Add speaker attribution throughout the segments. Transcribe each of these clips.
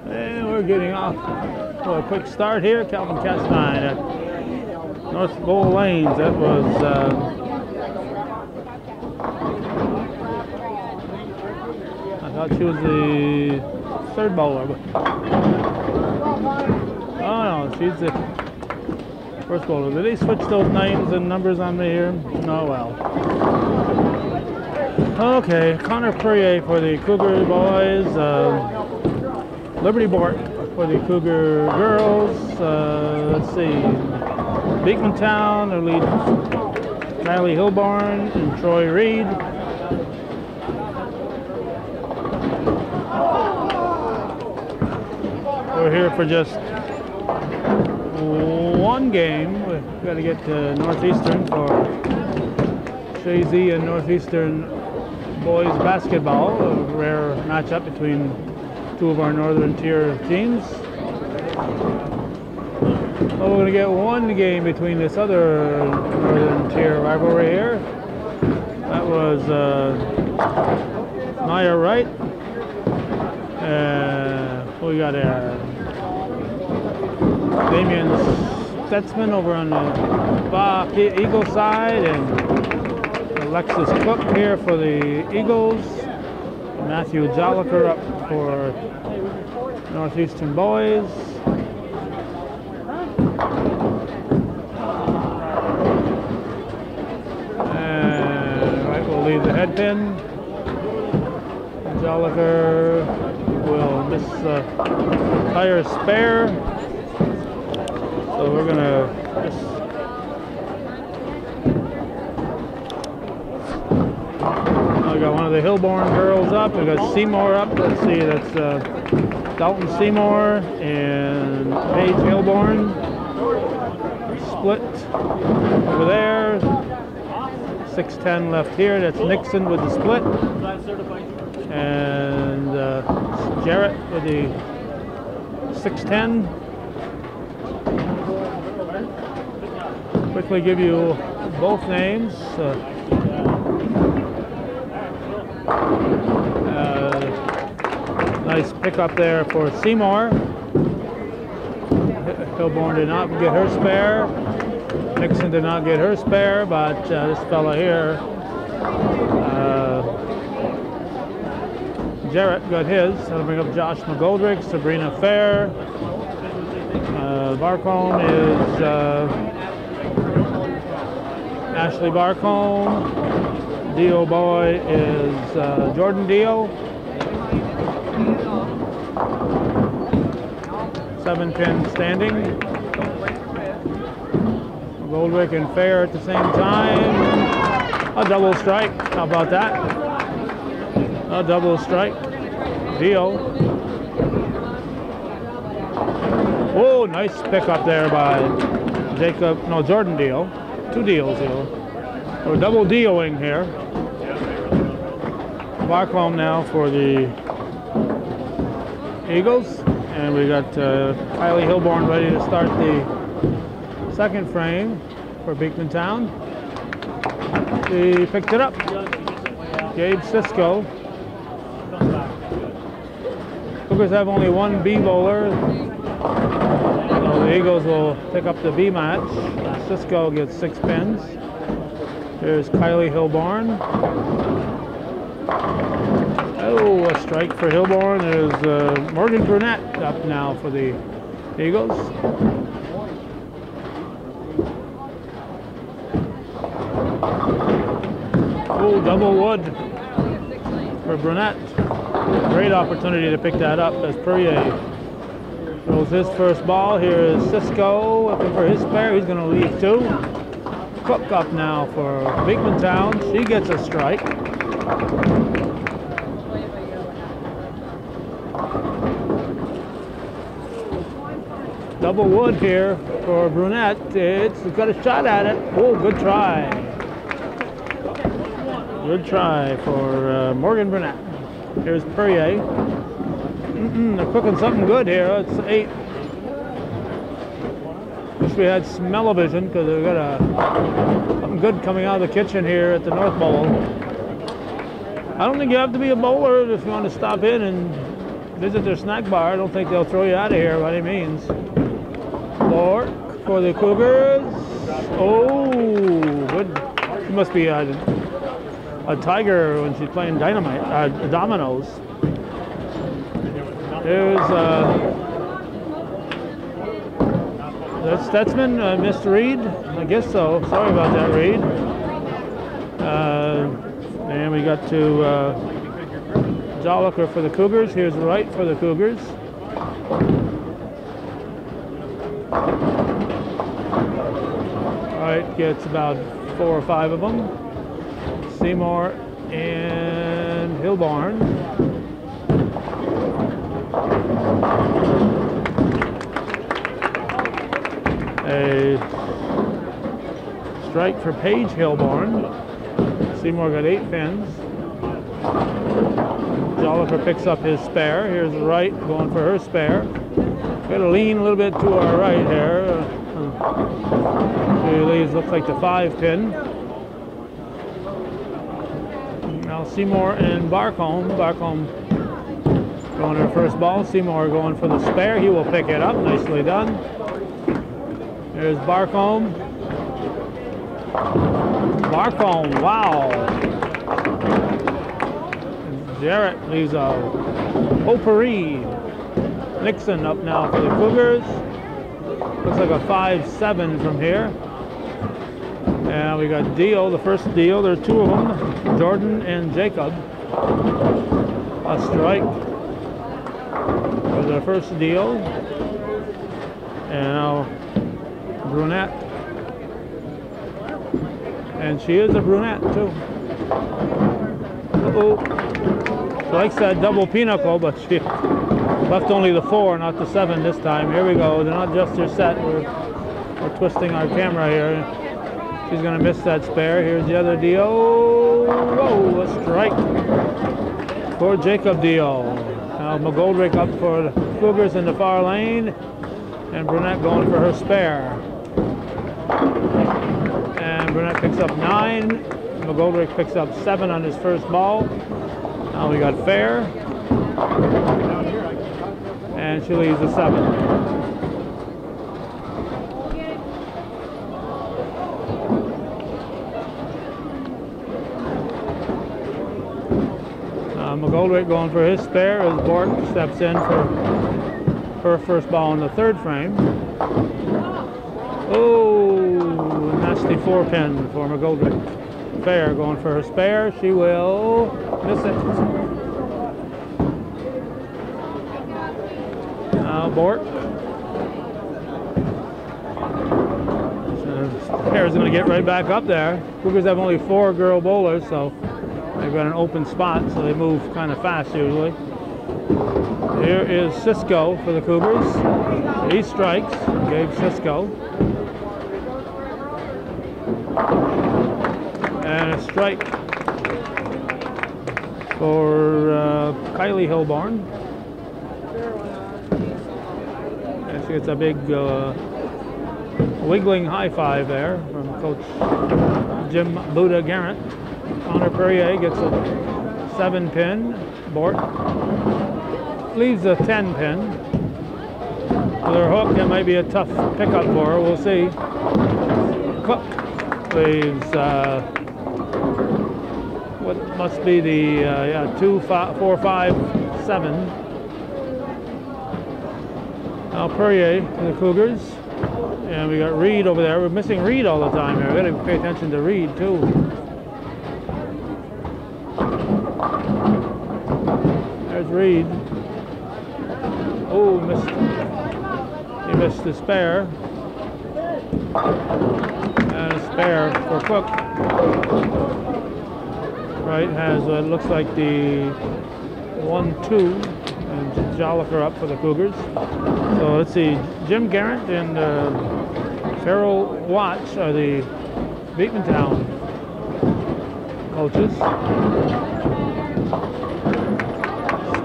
Speaker 1: And we're getting off for a quick start here. Calvin Castine at North Goal Lanes. That was I thought she was the third bowler, but oh no, she's the first bowler. Did they switch those names and numbers on me here? Oh well. Okay, Connor Perrier for the Cougar boys. Liberty Bork for the Cougar girls. Let's see. Beekmantown, their lead Kylie Hilborn and Troy Reed. We're here for just one game. We've got to get to Northeastern for Shazy and Northeastern boys basketball, a rare matchup between two of our Northern Tier teams. Well, we're going to get one game between this other Northern Tier rivalry here. That was Maya Wright. We got Damian Stetzman over on the Eagle side, and Alexis Cook here for the Eagles. Matthew Jolliker up for Northeastern boys. And right, we'll leave the head pin. Jolliker will miss the tire spare. So we're gonna just we got one of the Hilborn girls up. We got Seymour up. Let's see, that's Dalton Seymour and Paige Hilborn. Split over there. 6'10" left here. That's Nixon with the split. And Jarrett with the 6'10". Quickly give you both names. Nice pickup there for Seymour. Hilborn did not get her spare. Nixon did not get her spare, but this fella here, Jarrett got his. That'll bring up Josh McGoldrick, Sabrina Fair. Barcombe is Ashley Barcombe. Dio boy is Jordan Dio. 7-pin standing. Goldrick and Fair at the same time. A double strike. How about that? A double strike. Dio. Oh, nice pickup there by Jordan Dio. Two deals here. We're double Dioing here. Barcombe now for the Eagles. And we got Kylie Hilborn ready to start the second frame for Beekmantown. He picked it up. Gabe Cisco. Cougars have only one B bowler. So the Eagles will pick up the B match. Cisco gets 6 pins. Here's Kylie Hilborn. Oh, a strike for Hilborn. There's Morgan Brunette up now for the Eagles. Oh, double wood for Brunette. Great opportunity to pick that up as Perrier throws his first ball. Here is Cisco looking for his spare. He's going to leave 2. Cook up now for Beekmantown. She gets a strike. Double wood here for Brunette. It's got a shot at it. Oh, good try. Good try for Morgan Brunette. Here's Perrier. They're cooking something good here. It's 8. Wish we had smell-o-vision because they've got something good coming out of the kitchen here at the North Bowl. I don't think you have to be a bowler if you want to stop in and visit their snack bar. I don't think they'll throw you out of here by any means. Bork for the Cougars. Oh, good. She must be a tiger when she's playing dominoes. There's that's Stutzman, Mr. Reed. I guess so. Sorry about that, Reed. And we got to Joliker for the Cougars. Here's Wright for the Cougars. Wright gets about 4 or 5 of them. Seymour and Hilborn. A strike for Paige Hilborn. Seymour got 8 pins. Joliker picks up his spare. Here's Wright going for her spare. Got to lean a little bit to our right here. She leaves, looks like the 5 pin. Now Seymour and Barcombe. Barcombe going to her first ball. Seymour going for the spare. He will pick it up. Nicely done. There's Barcombe. Barcombe, wow. Jarrett leaves a potpourri. Nixon up now for the Cougars. Looks like a 5-7 from here. And we got Deal, the first Deal. There are 2 of them, Jordan and Jacob. A strike for the first Deal. And now brunette. And she is a brunette too. Uh-oh. She likes that double pinochle, but she left only the 4, not the 7 this time. Here we go. They're not just her set. We're twisting our camera here. She's going to miss that spare. Here's the other deal. Whoa, a strike for Jacob Deal. Now McGoldrick up for the Cougars in the far lane. And Brunette going for her spare. And Brunette picks up 9. McGoldrick picks up 7 on his first ball. Now we got fair. And she leaves a 7. McGoldrick going for his spare as Bork steps in for her first ball in the 3rd frame. Oh, nasty 4 pin for McGoldrick. Fair going for her spare. She will miss it. Now Bork. Fair is going to get right back up there. Cougars have only 4 girl bowlers, so they've got an open spot, so they move kind of fast usually. Here is Cisco for the Cougars. He strikes, gave Cisco. And a strike for Kylie Hilborn. And she gets a big wiggling high 5 there from Coach Jim Buddha Garrett. Connor Perrier gets a 7 pin. Bort leaves a 10 pin. With her hook, it might be a tough pickup for her. We'll see. Cook leaves what must be the 2, 5, 4, 5, 7. Now Perrier for the Cougars. And we got Reed over there. We're missing Reed all the time here. We got to pay attention to Reed too. There's Reed. Oh, missed. He missed the spare. And a spare for Cook. Right, has what looks like the 1-2. And Joliker up for the Cougars. So let's see. Jim Garrett and Farrell Watch are the Beekmantown coaches.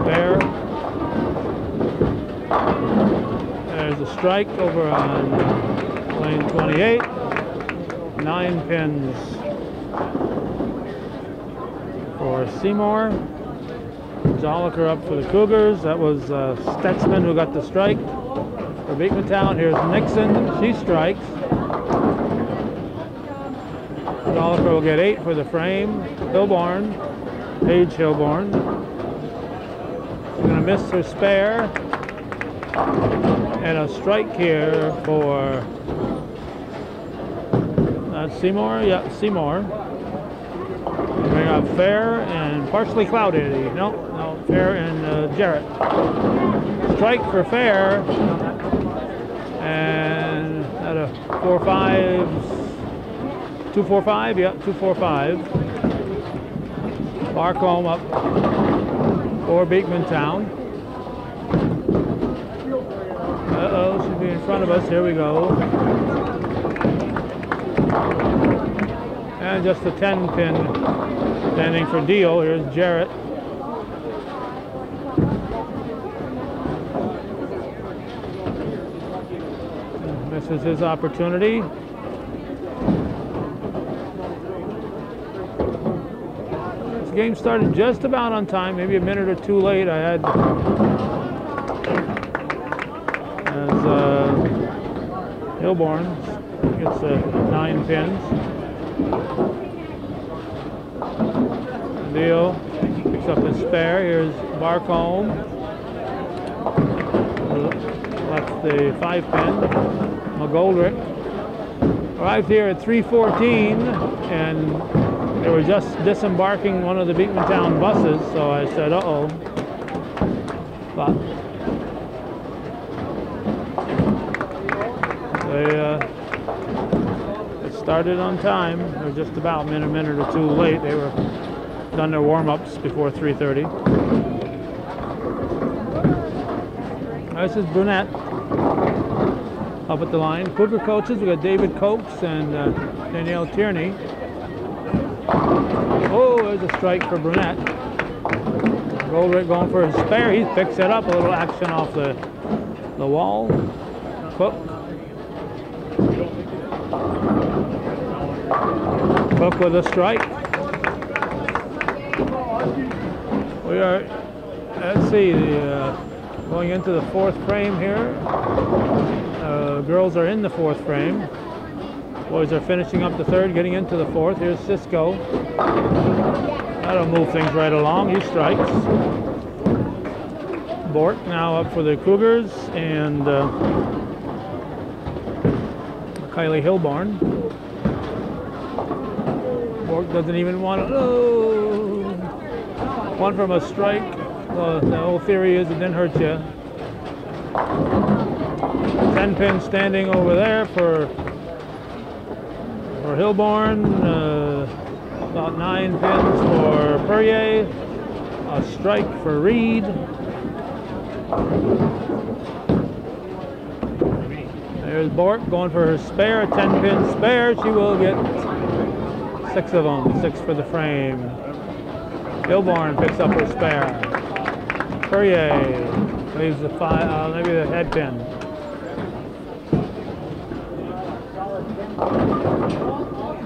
Speaker 1: Spare. There's a strike over on lane 28. 9 pins for Seymour. Jolliker up for the Cougars. That was Stutzman who got the strike for Beekmantown. Here's Nixon. She strikes. Jolliker will get 8 for the frame. Hilborn, Paige Hilborn. She's going to miss her spare. And a strike here for Seymour. Yeah, Seymour. Bring up Fair and partially clouded. No, Fair and Jarrett. Strike for Fair. And at a 4-5, 2-4-5. Yeah, 2-4-5. Barcombe up for Beekmantown. Uh-oh, should be in front of us. Here we go. And just a 10 pin standing for deal. Here's Jarrett. Misses his opportunity. This game started just about on time, maybe a minute or two late. I had as Hilborn gets 9 pins. Deal picks up his spare. Here's Barcombe. That's the 5 pin. McGoldrick arrived here at 3:14, and they were just disembarking one of the Beekmantown buses. So I said, "Uh-oh!" But it started on time. They were just about a minute or two late. They were done their warm-ups before 3:30. This is Brunette up at the line. Cougar coaches, we got David Cokes and Danielle Tierney. Oh, there's a strike for Brunette. Goldrick going for his spare. He picks it up. A little action off the wall. Cook with a strike. We are, let's see, going into the 4th frame here. Girls are in the 4th frame. Boys are finishing up the 3rd, getting into the 4th. Here's Cisco. That'll move things right along. He strikes. Bork now up for the Cougars, and Kylie Hilborn. Bork doesn't even want to. Oh, one from a strike. Well, the whole theory is it didn't hurt you. 10 pin standing over there for Hilborn. About 9 pins for Perrier. A strike for Reed. There's Bork going for her spare, a 10 pin spare. She will get 6 of them, 6 for the frame. Hilborn picks up her spare. Perrier leaves the 5, maybe the head pin.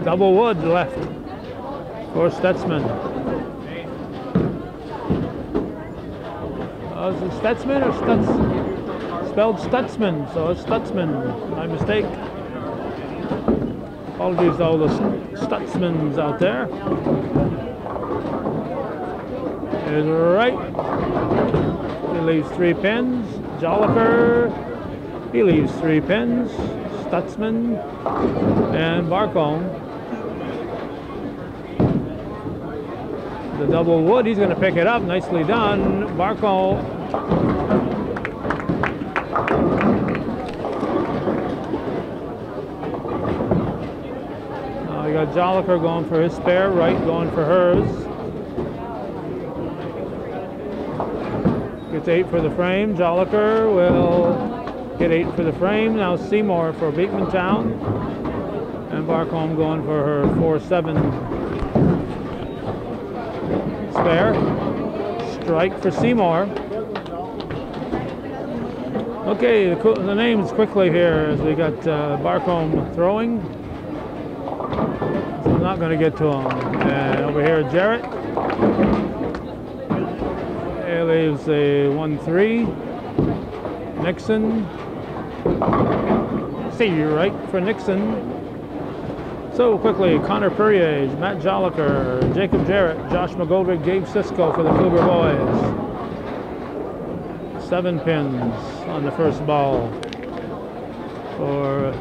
Speaker 1: Double wood left for Stutzman. Is it Stutzman or Stutz? Spelled Stutzman, so it's Stutzman. My mistake. Apologies to all the Stutzmans out there. Is right. He leaves 3 pins. Jolliker. He leaves 3 pins. Stutzman and Barcombe. The double wood. He's going to pick it up. Nicely done, Barcombe. You got Jolliker going for his spare. Wright going for hers. Gets 8 for the frame. Jolliker will get 8 for the frame. Now Seymour for Beekmantown. And Barcombe going for her 4-7 spare. Strike for Seymour. Okay, the names quickly here as we got Barcombe throwing. So I'm not going to get to him. And over here, Jarrett. leaves a 1-3. Nixon. See, right for Nixon. So quickly, Connor Perrier, Matt Jolliker, Jacob Jarrett, Josh McGoldrick, Gabe Cisco for the Cougar boys. 7 pins on the first ball for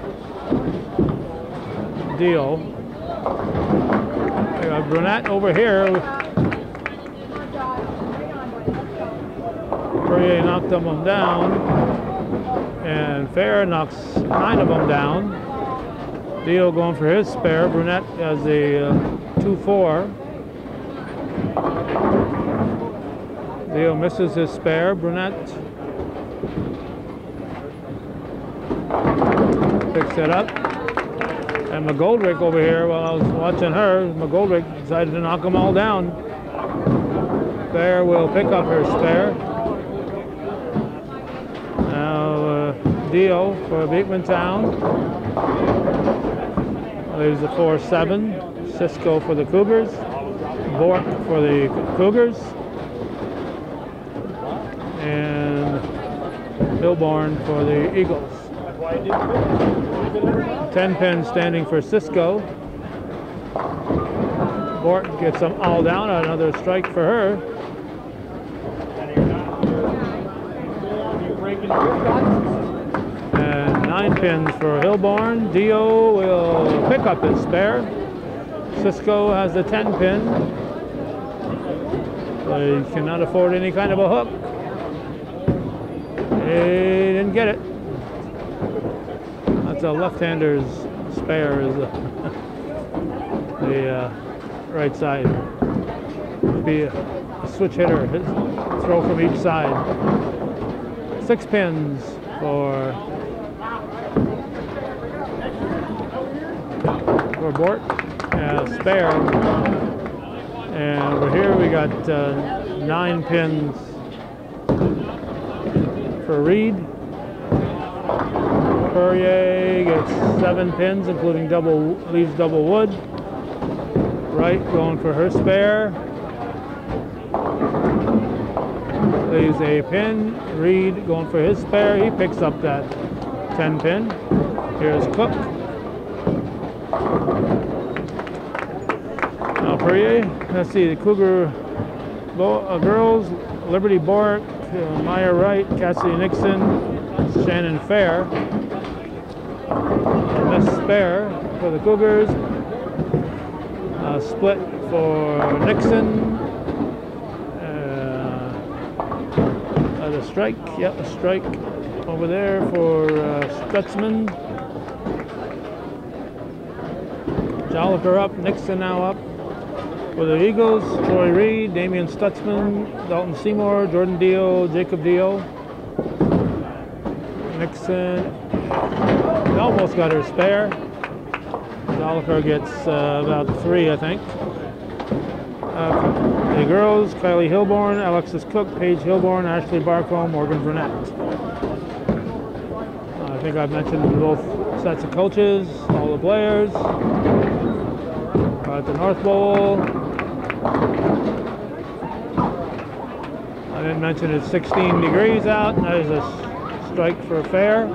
Speaker 1: Deal. We got Brunette over here. Perrier knocked them down, and Fair knocks 9 of them down. Deal going for his spare. Brunette has a 2-4. Deal misses his spare. Brunette picks it up. And McGoldrick over here, while I was watching her, McGoldrick decided to knock them all down. Fair will pick up her spare. Now Deal for Beekmantown. There's the 4-7. Cisco for the Cougars. Bork for the Cougars. And Hilborn for the Eagles. 10 pins standing for Cisco. Bork gets them all down. Another strike for her. And 9 pins for Hilborn. Dio will pick up his spare. Cisco has the 10 pin. So he cannot afford any kind of a hook. He didn't get it. That's a left-hander's spare, is the right side. Be a switch hitter, throw from each side. 6 pins for Bork, spare. And over here we got 9 pins for Reed. Perrier gets 7 pins, including leaves double wood. Wright going for her spare. Leaves a pin. Reed going for his spare. He picks up that 10 pin. Here's Cook. Now Perrier. Let's see, the Cougar girls. Liberty Bork, Maya Wright, Cassidy Nixon, Shannon Fair. Miss Spare for the Cougars. Split for Nixon. A strike. Yep, a strike over there for Stutzman. Jolliker up. Nixon now up. For the Eagles, Troy Reed, Damian Stutzman, Dalton Seymour, Jordan Dio, Jacob Dio. Nixon almost got her spare. Jolliker gets about 3, I think. The girls, Kylie Hilborn, Alexis Cook, Paige Hilborn, Ashley Barcombe, Morgan Brunette. I think I've mentioned both sets of coaches, all the players. At the North Bowl. I didn't mention it's 16 degrees out, and there's a strike for Fair.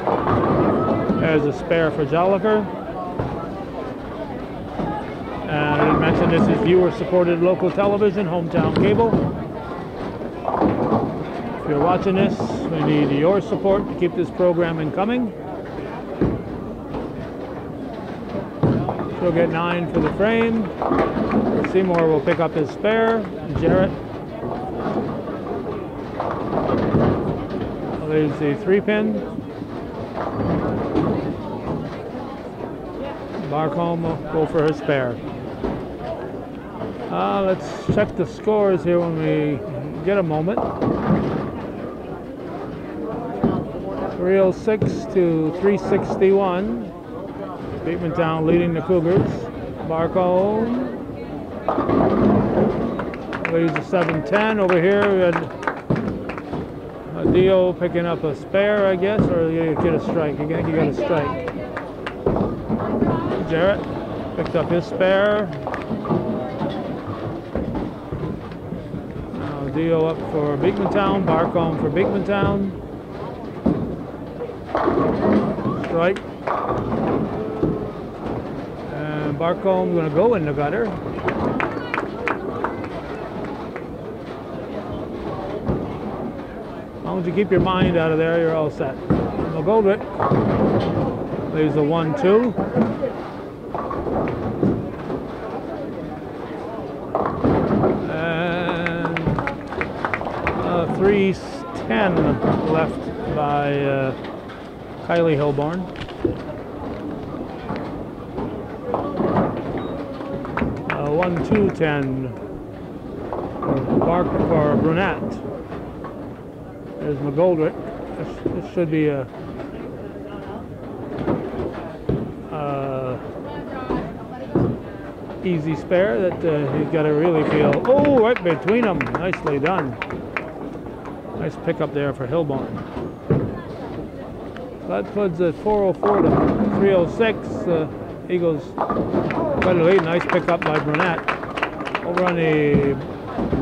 Speaker 1: There's a spare for Jolliker. And I didn't mention this is viewer-supported local television, hometown cable. If you're watching this, we need your support to keep this programming coming. She'll get 9 for the frame. Seymour will pick up his spare. Jarrett. There's the 3 pin. Barcombe will go for her spare. Let's check the scores here when we get a moment. 306 to 361. Beekmantown leading the Cougars. Barcombe leads a 7-10. Over here we had Dio picking up a spare, I guess, or you get a strike. You get a strike. Jarrett picked up his spare. Dio up for Beekmantown, Barcombe for Beekmantown. Strike. And Barcombe's going to go in the gutter. As long as you keep your mind out of there, you're all set. McGoldrick leaves a 1-2. And 3:10 left by Kylie Hilborn. 1-2-10 for Brunette. There's McGoldrick. This should be a easy spare that he's got to really feel. Oh, right between them. Nicely done. Nice pickup there for Hilborn. That puts at 404 to 306. Eagles quite a lead. Nice pickup by Brunette. Over on the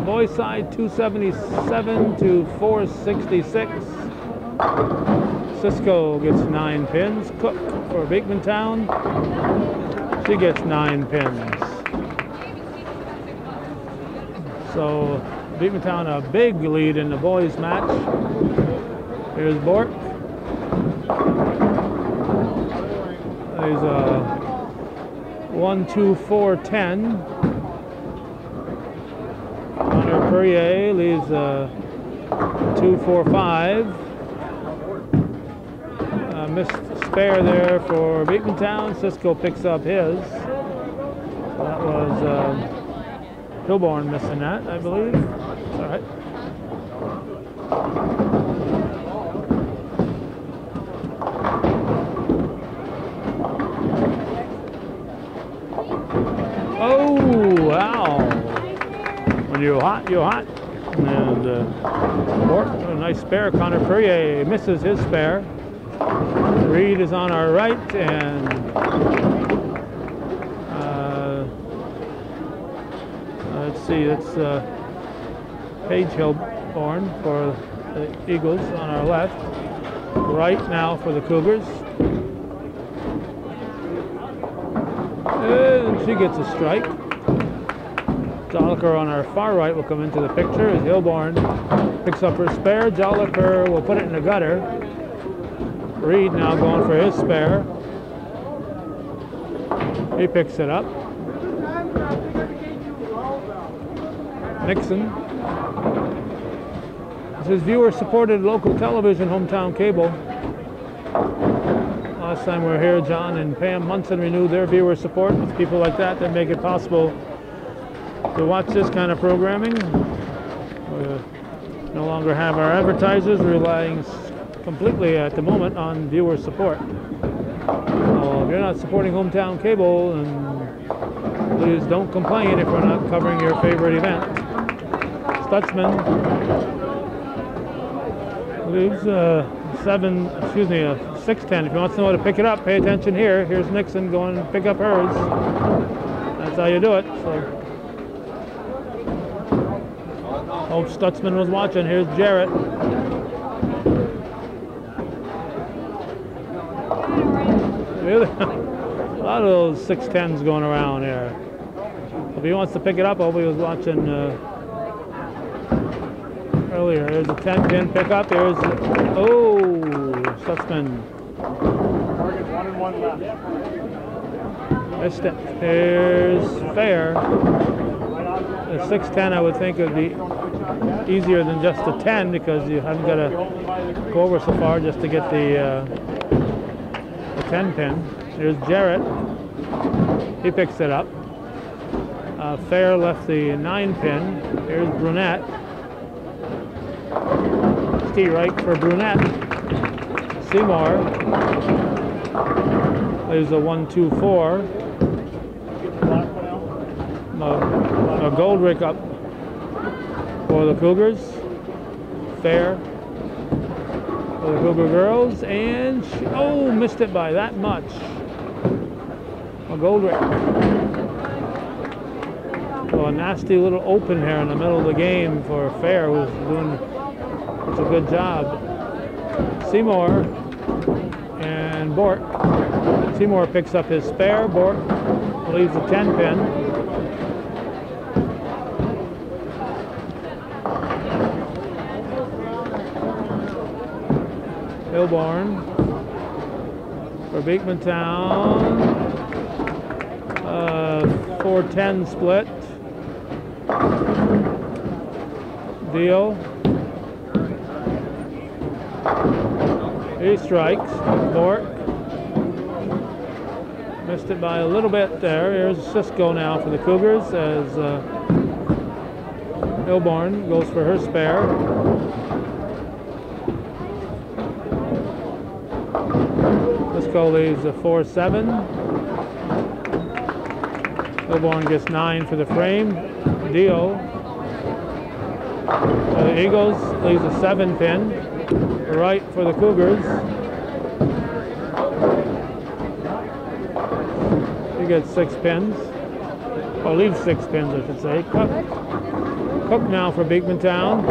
Speaker 1: boys' side, 277 to 466. Cisco gets 9 pins. Cook for Beekmantown. She gets 9 pins. So Beekmantown a big lead in the boys' match. Here's Bork. There's a 1-2-4-10. Connor Perrier leaves a 2-4-5. Missed spare there for Beekmantown. Cisco picks up his. That was Hilborn missing that, I believe. All right. Oh, wow. When you're hot, you're hot. And Bork, a nice spare. Connor Perrier misses his spare. Reed is on our right, and let's see, that's Paige Hilborn for the Eagles on our left. Right now for the Cougars. And she gets a strike. Jolliker on our far right will come into the picture as Hilborn picks up her spare. Jolliker will put it in the gutter. Reed now going for his spare. He picks it up. Nixon. This is viewer-supported local television, hometown cable. Last time we were here, John and Pam Munson renewed their viewer support. It's people like that that make it possible to watch this kind of programming. We no longer have our advertisers relying completely at the moment on viewer support. If you're not supporting hometown cable, then please don't complain if we're not covering your favorite event. Stutzman leaves 610. If you want to know how to pick it up, pay attention here. Here's Nixon going to pick up hers. That's how you do it. So, hope Stutzman was watching. Here's Jarrett. A lot of those 610s going around here. If he wants to pick it up, I hope he was watching earlier. There's a 10-pin pickup. There's, Stutzman.
Speaker 2: Target 1 and 1 left.
Speaker 1: Missed it. There's fair. The 610 I would think would be easier than just a 10 because you haven't got to go over so far just to get the 10 pin. There's Jarrett. He picks it up. Fair left the 9 pin. Here's Brunette. Tee right for Brunette. Seymour leaves a 1-2-4. Goldrick up for the Cougars. Fair for the Cougar girls, and missed it by that much. Goldrick. So a nasty little open here in the middle of the game for Fair, who's doing a good job. Seymour and Bork. Seymour picks up his spare. Bork leaves a 10 pin. Hilborn for Beekmantown. 4-10 split. Deal. He strikes. Bork. Missed it by a little bit there. Here's Cisco now for the Cougars as Hilborn goes for her spare. Cisco leaves a 4-7. Hilborn gets 9 for the frame. Dio. The Eagles leaves a 7 pin. Right for the Cougars. He gets 6 pins. Or leaves 6 pins, I should say. Cook now for Beekmantown.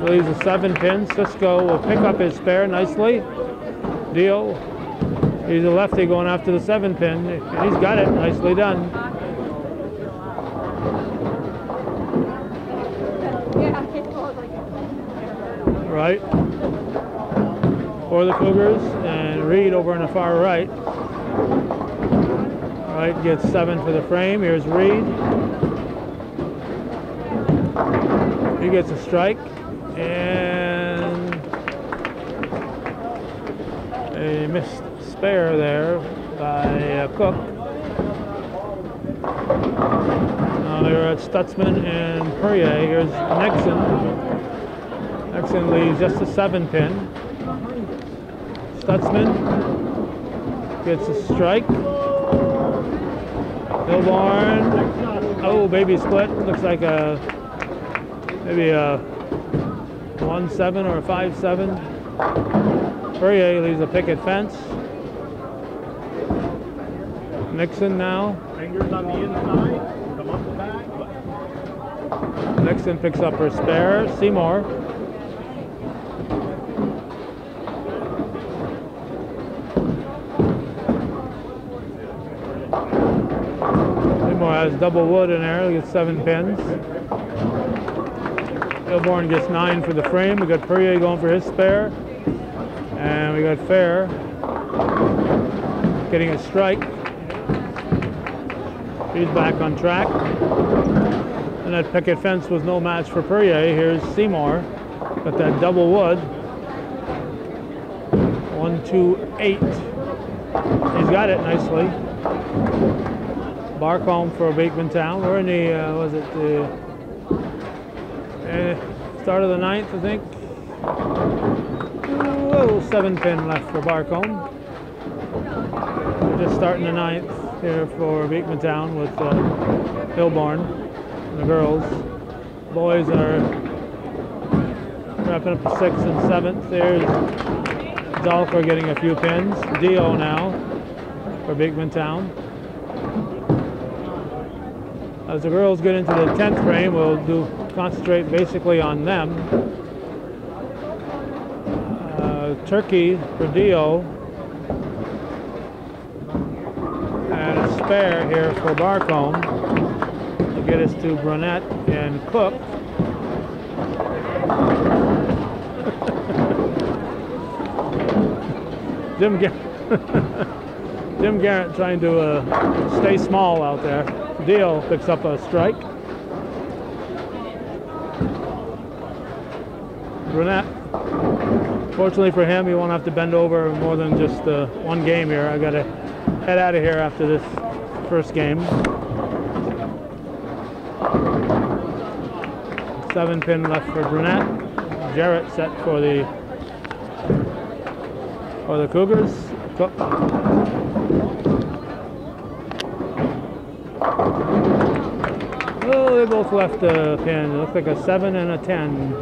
Speaker 1: Leaves a 7 pin. Cisco will pick up his spare nicely. Dio. He's a lefty going after the 7 pin. He's got it. Nicely done. Right for the Cougars, and Reed over on the far right. Right gets 7 for the frame. Here's Reed. He gets a strike and a missed spare there by Cook. Now they're at Stutzman and Perrier. Here's Nixon. Nixon leaves just a 7 pin. Stutzman gets a strike. Hilborn. Oh, baby split. Looks like maybe a 1-7 or a 5-7. Perrier leaves a picket fence. Nixon now.
Speaker 2: Fingers on the inside. Come up the back.
Speaker 1: Nixon picks up her spare. Seymour. Seymour has double wood in there. He gets 7 pins. Hilborn gets 9 for the frame. We got Perrier going for his spare. And we got Fair getting a strike. He's back on track. And that picket fence was no match for Perrier. Here's Seymour. Got that double wood. 1, 2, 8. He's got it nicely. Barcombe for Beekmantown. We're in the, was it the start of the 9th, I think. Whoa, 7 pin left for Barcombe. Just starting the 9th here for Beekmantown with Hilborn and the girls. Boys are wrapping up the 6th and 7th. There's Dolfer getting a few pins. Dio now for Beekmantown. As the girls get into the 10th frame, we'll concentrate basically on them. Turkey for Dio. And a spare here for Barcombe to get us to Brunette and Cook. Jim Garrett trying to stay small out there. Dio picks up a strike. Brunette. Fortunately for him, he won't have to bend over more than just one game here. I got to head out of here after this first game. 7 pin left for Brunette. Jarrett set for the Cougars. Cook. Oh, they both left a pin. It looks like a 7 and a 10.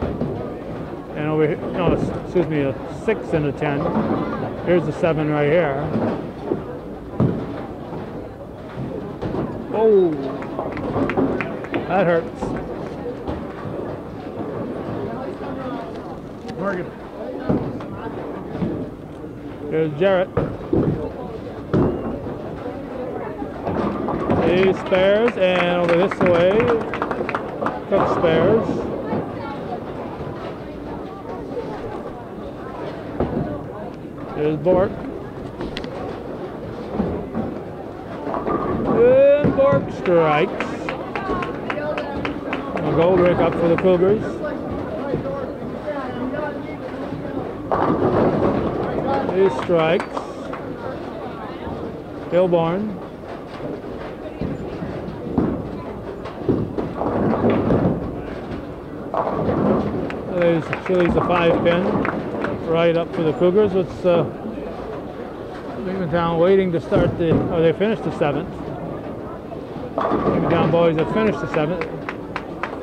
Speaker 1: And over here, no, excuse me, a 6 and a 10. Here's the 7 right here. Oh, That hurts.
Speaker 2: Morgan.
Speaker 1: There's Jarrett. He spares, and over this way, Cook spares. There's Bork. And Bork strikes. A goal break up for the Cougars. He strikes. Hilborn. She leaves a 5-pin right up for the Cougars. It's Beekmantown waiting to start the, oh, they finished the 7th. Beekmantown boys have finished the 7th.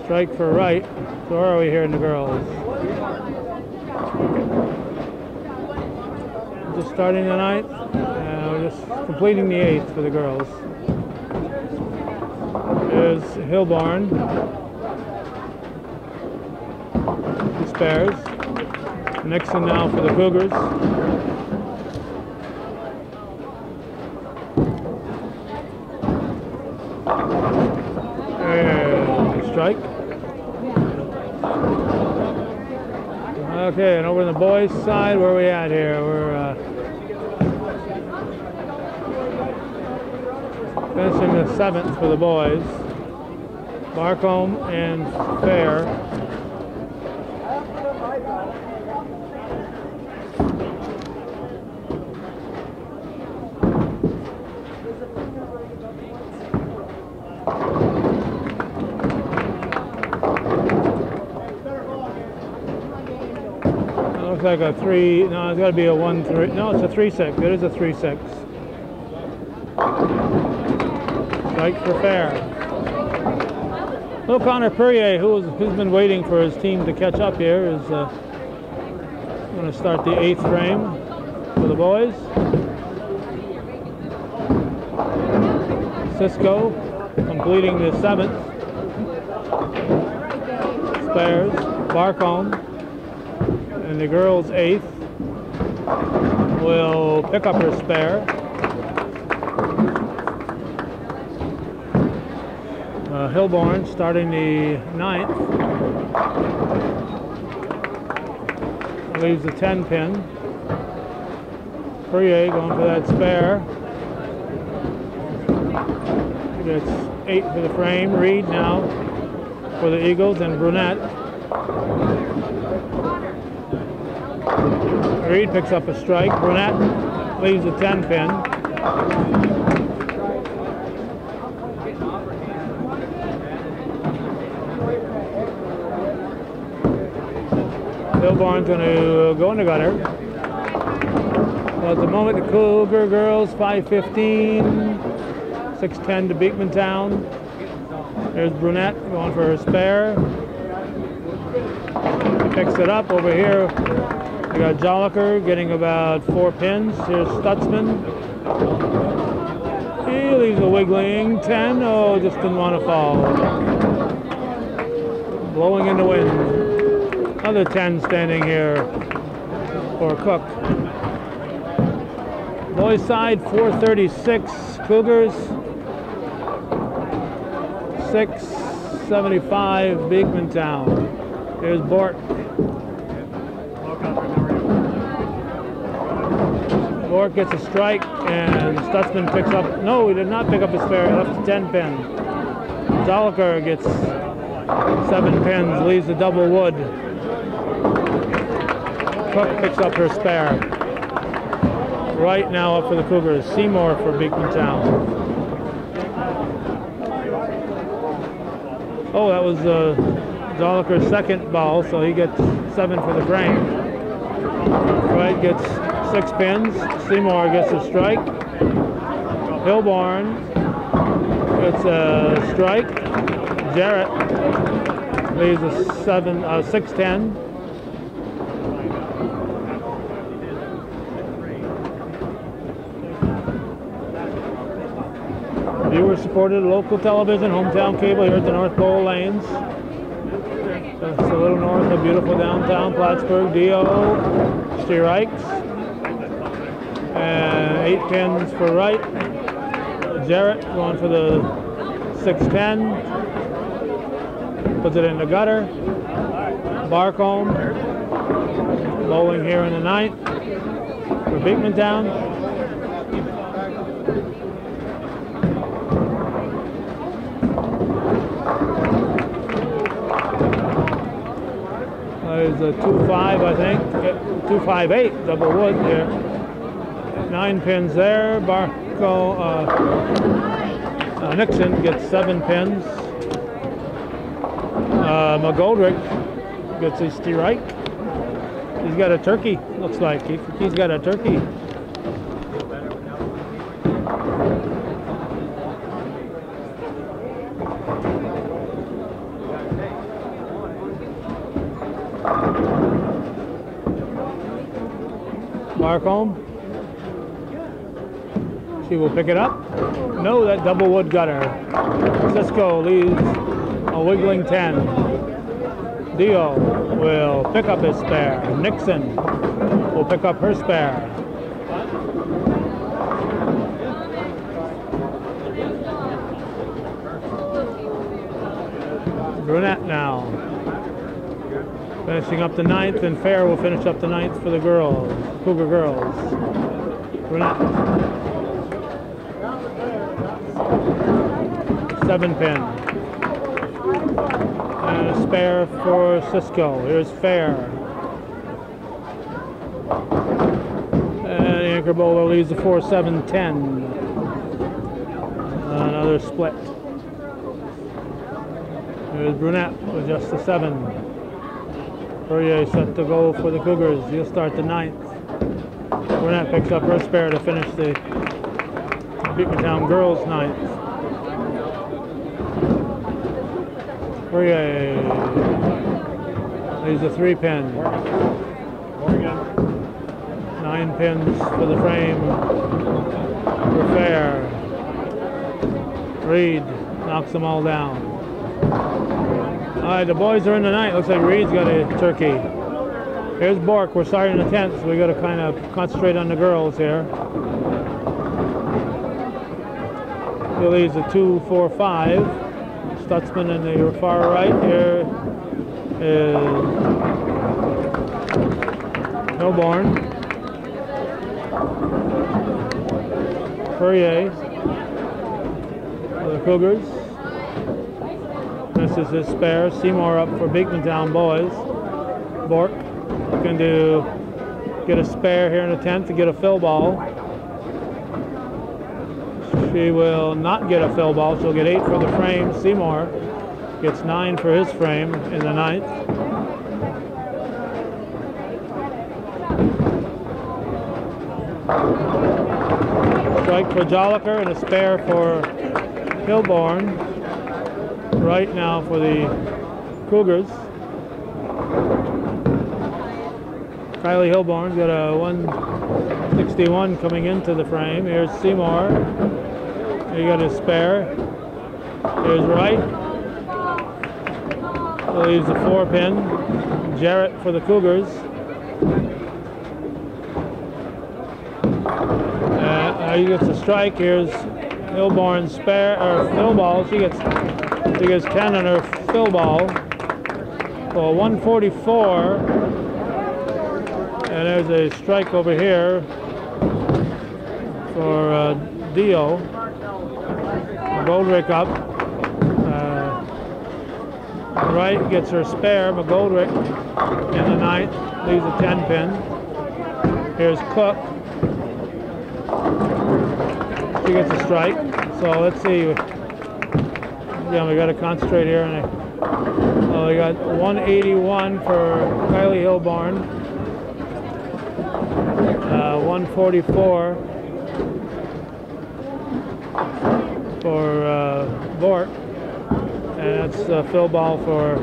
Speaker 1: Strike for right. So where are we here in the girls? Just starting the 9th. We're just completing the 8th for the girls. There's Hilborn. Spares. Nixon now for the Cougars. And strike. Okay, and over on the boys' side, where are we at here? We're finishing the 7th for the boys. Barcombe and Fair. Looks like a 3, no, it's got to be a 1-3, no, it's a 3-6, it is a 3-6. Strike for Fair. Little Connor Perrier, who's been waiting for his team to catch up here, is going to start the 8th frame for the boys. Cisco completing the 7th. Spares. Barcombe. And the girls' 8th will pick up her spare. Hilborn starting the 9th. Leaves the 10-pin. Perrier going for that spare. Gets 8 for the frame. Reed now for the Eagles, and Brunette. Reed picks up a strike. Brunette leaves a 10-pin. Hilborn's going to go in the gutter. Well, at the moment, the Cougar girls 5:15, 6:10 to Beekmantown. There's Brunette going for her spare. Picks it up over here. We got Jolliker getting about 4 pins. Here's Stutzman. He leaves a wiggling 10. Oh, just didn't want to fall. Blowing in the wind. Another 10 standing here for Cook. Boys side 436 Cougars. 675 Beekmantown. There's Bort. Bort gets a strike, and Stutzman picks up. No, he did not pick up his spare. He left the 10-pin. Jolliker gets 7 pins, leaves the double wood. Cook picks up her spare. Right now up for the Cougars. Seymour for Beekmantown. Oh, that was Jolliker's second ball, so he gets 7 for the frame. Wright gets 6 pins. Seymour gets a strike. Hilborn gets a strike. Jarrett leaves a 6-10. Viewer-supported local television, hometown cable here at the North Pole Lanes. Just a little north of beautiful downtown Plattsburgh. Dio, Steerikes, and 8 pins for right. Jarrett going for the 610. Puts it in the gutter. Barcombe bowling here in the 9th for Beekmantown. There's a 2-5, I think. 2-5-8 double wood there. 9 pins there. Nixon gets 7 pins. McGoldrick gets his strike. He's got a turkey, looks like. He's got a turkey. Barcombe. She will pick it up. No, that double wood gutter. Cisco leaves a wiggling 10. Dio will pick up his spare. Nixon will pick up her spare. Brunette now. Finishing up the 9th, and Fair will finish up the 9th for the girls, Cougar girls. Brunette. 7 pin. And a spare for Cisco. Here's Fair. And the anchor bowler leaves the 4-7-10. Another split. Here's Brunette with just the 7. Fourier set to go for the Cougars. He'll start the 9th. Brunette picks up her spare to finish the Beekmantown girls 9th. Fourier leaves a 3 pin. 9 pins for the frame for Fair. Reed knocks them all down. All right, the boys are in the 9th. Looks like Reed's got a turkey. Here's Bork. We're starting the 10th, so we got to kind of concentrate on the girls here. He leaves a 2-4-5. Stutzman in the far right. Here is Milborn. Fourier for the Cougars. This is his spare. Seymour up for Beekmantown boys. Bork looking to get a spare here in the 10th to get a fill ball. She will not get a fill ball. She'll get 8 for the frame. Seymour gets 9 for his frame in the 9th. Strike for Jolliker and a spare for Hilborn. Right now for the Cougars. Kylie Hilborn's got a 161 coming into the frame. Here's Seymour. He got his spare. Here's Wright. Leaves the 4 pin. Jarrett for the Cougars. He gets a strike. Here's Hilborn's spare or fill ball. She gets 10 on her fill ball. So 144. And there's a strike over here for Dio. McGoldrick up. Wright gets her spare. McGoldrick in the 9th. Leaves a 10 pin. Here's Cook. She gets a strike. So let's see. Yeah, we got to concentrate here. And we got 181 for Kylie Hilborn. 144 for Bork. And that's a fill ball for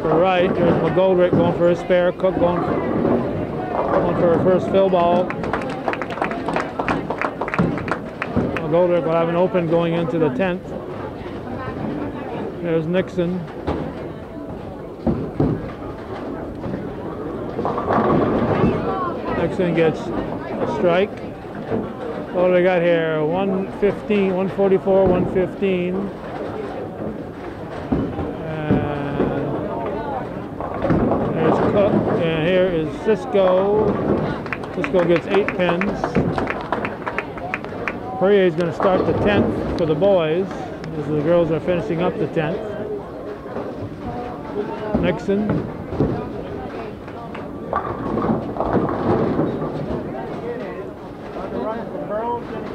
Speaker 1: Wright. Here's McGoldrick going for his spare. Cook going for her first fill ball. McGoldrick will have an open going into the 10th. There's Nixon. Nixon gets a strike. What do we got here? 115, 144, 115. And there's Cook. And here is Cisco. Cisco gets 8 pins. Perrier is going to start the 10th for the boys, as the girls are finishing up the 10th. Nixon.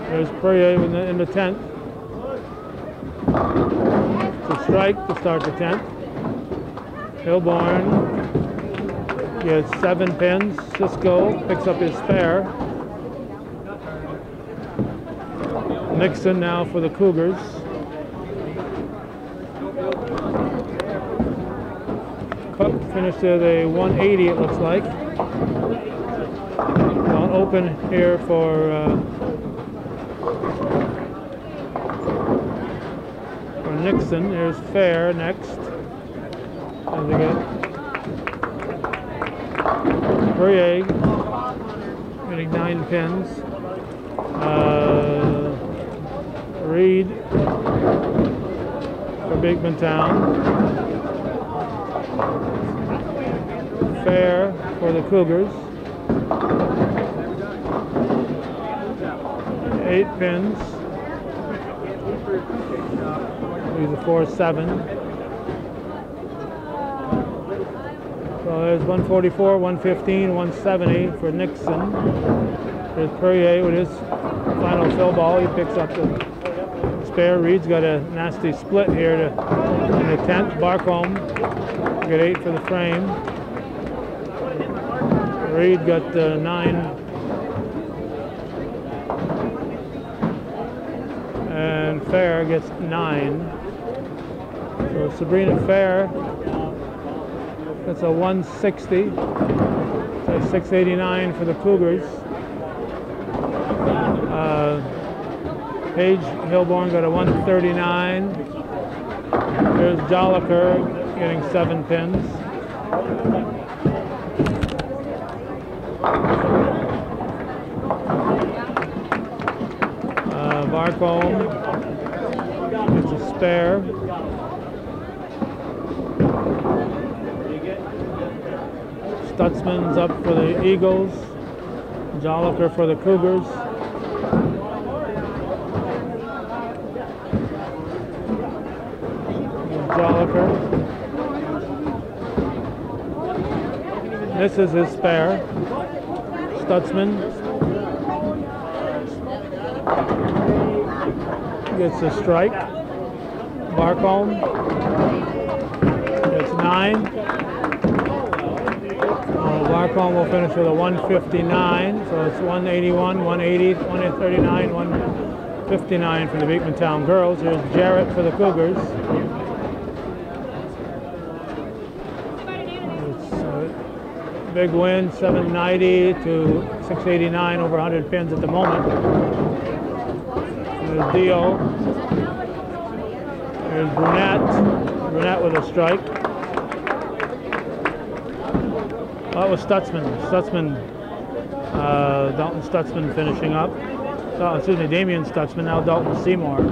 Speaker 1: There's Perrier in the 10th. It's a strike to start the 10th. Hilborn gets 7 pins. Cisco picks up his spare. Nixon now for the Cougars. Cook finished at a 180, it looks like. Well, open here for Nixon. There's Fair next. And we get Perrier getting 9 pins. Reed for Beekmantown. Fair for the Cougars. 8 pins. These are 4-7. So there's 144, 115, 170 for Nixon. There's Perrier with his final fill ball. He picks up the spare. Reed's got a nasty split here in the 10th. Barcombe got 8 for the frame. Reed got 9. And Fair gets 9. So Sabrina Fair, that's a 160. That's 689 for the Cougars. Paige Hilborn got a 139. There's Jolliker getting 7 pins. Barcombe gets a spare. Stutzman's up for the Eagles. Jolliker for the Cougars. Jolliker. This is his spare. Stutzman gets a strike. Barcombe gets 9. Barcombe will finish with a 159, so it's 181, 180, 139, 159 for the Beekmantown girls. Here's Jarrett for the Cougars. It's a big win, 790 to 689, over 100 pins at the moment. There's Dio. There's Brunette. Brunette with a strike. That was Stutzman. Dalton Stutzman finishing up. Excuse me, Damian Stutzman, now Dalton Seymour.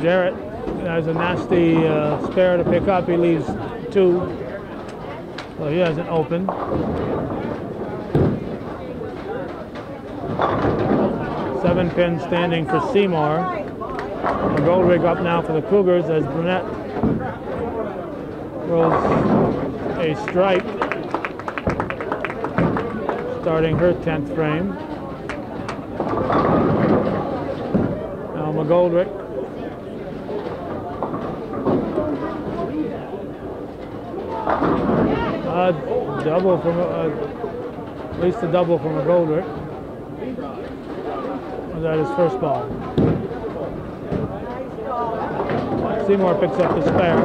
Speaker 1: Jarrett has a nasty spare to pick up. He leaves 2. So he hasn't opened. Seven pin standing for Seymour. A gold rig up now for the Cougars as Brunette throws a strike, starting her 10th frame. Now McGoldrick. Double from at least a double from McGoldrick. Was that his first ball? Seymour picks up the spare.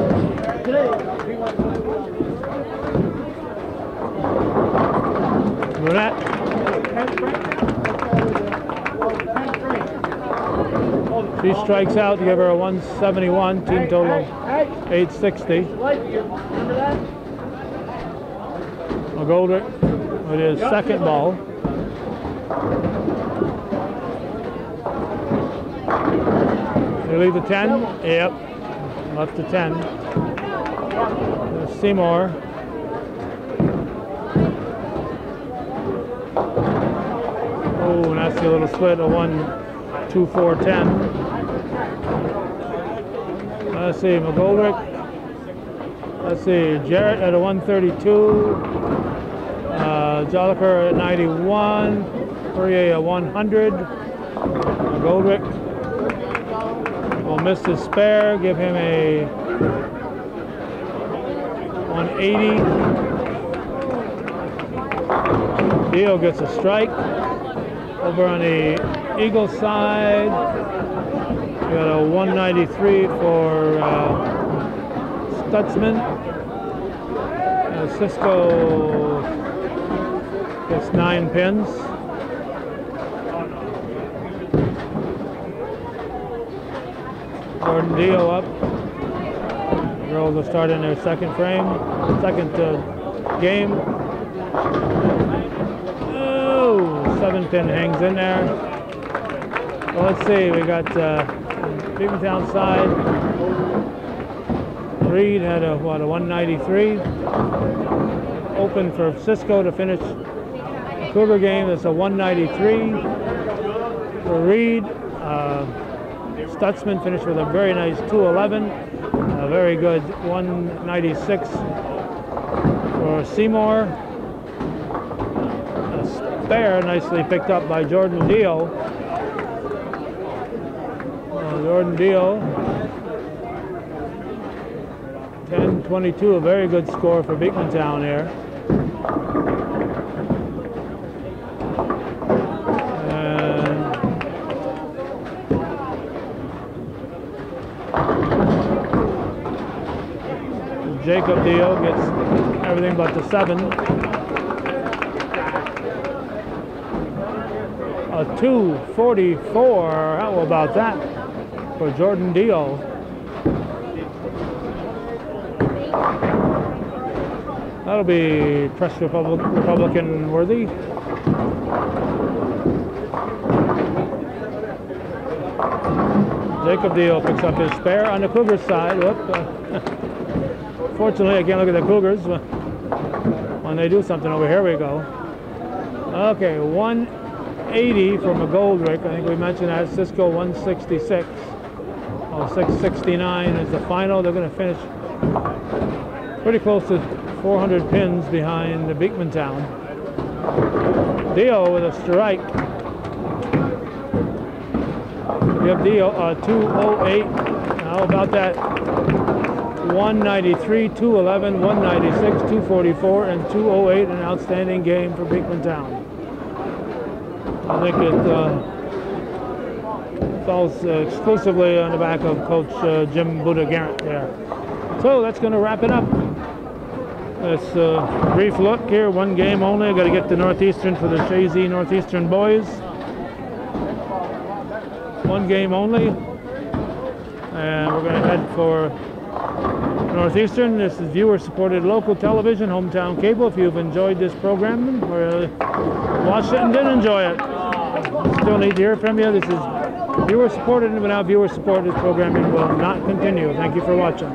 Speaker 1: Brunette. She strikes out to give her a 171, team total of 860. McGoldrick with his second ball. They leave the 10. Yep, left the 10. There's Seymour. Oh, nasty little split, a 1-2-4-10. Let's see, McGoldrick. Let's see, Jarrett at a 132. Jolliker at 91. Fourier at 100. McGoldrick will miss his spare, give him a 180. Dio gets a strike. Over on the Eagle side, we got a 193 for Stutzman. Cisco gets 9 pins. Gordon Dio up. The girls will start in their second game. Oh, 7-pin hangs in there. Well, let's see, we got Beekmantown side. Reed had a 193. Open for Cisco to finish the Cougar game. That's a 193 for Reed. Stutzman finished with a very nice 211. A very good 196 for Seymour. A spare nicely picked up by Jordan Dio. Jordan Dio. 10-22, a very good score for Beekmantown here. Jacob Dio gets everything but the 7. A 244, how about that for Jordan Dio? That'll be Press Republican worthy. Jacob Dio picks up his spare on the Cougars side. Fortunately, I can't look at the Cougars when they do something over here. We go. Okay, 180 for McGoldrick. I think we mentioned that. Cisco 166. Oh, 669 is the final. They're going to finish pretty close to 400 pins behind the Beekmantown. Dio with a strike. We have Dio 208. How about that? 193, 211, 196, 244, and 208. An outstanding game for Beekmantown. I think it falls exclusively on the back of Coach Jim Buddha Garrett there. So that's going to wrap it up. It's a brief look here, one game only. Got to get to Northeastern for the Chazy Northeastern boys. One game only. And we're going to head for Northeastern. This is viewer-supported local television, hometown cable. If you've enjoyed this program or watched it and didn't enjoy it, still need to hear from you. This is viewer-supported, and without viewer support, this programming will not continue. Thank you for watching.